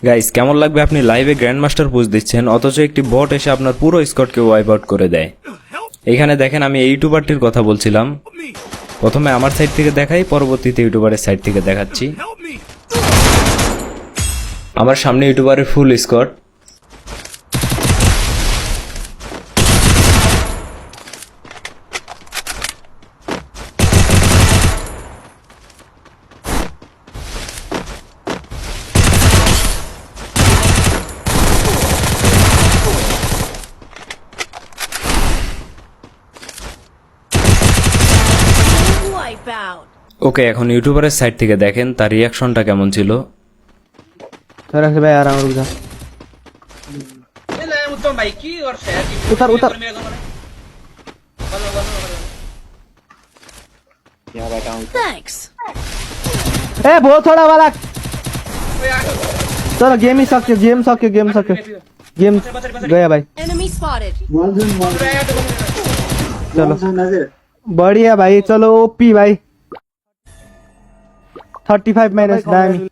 Guys কেমন লাগবে আপনি লাইভে গ্র্যান্ড মাস্টার পুশ দিচ্ছেন অথচ একটি বট এসে আপনার পুরো স্কোয়াডকে ওয়াইপ আউট করে দেয়। এখানে দেখেন আমি এই ইউটিউবারটির কথা বলছিলাম। প্রথমে আমার সাইড থেকে দেখাই, পরবর্তীতে ইউটিউবারের সাইড থেকে দেখাচ্ছি। আমার সামনে ইউটিউবারের ফুল স্কোয়াড। ওকে, এখন ইউটিউবারের সাইড থেকে দেখেন তার রিয়াকশনটা কেমন ছিল। भाई आ रहा हूँ, रुक जा। उतर उतर। ए बहुत थोड़ा वाला। चलो गेम ही सक्यो, गेम गया भाई। चलो बढ़िया भाई, चलो ओपी भाई। 35 माइनस 9।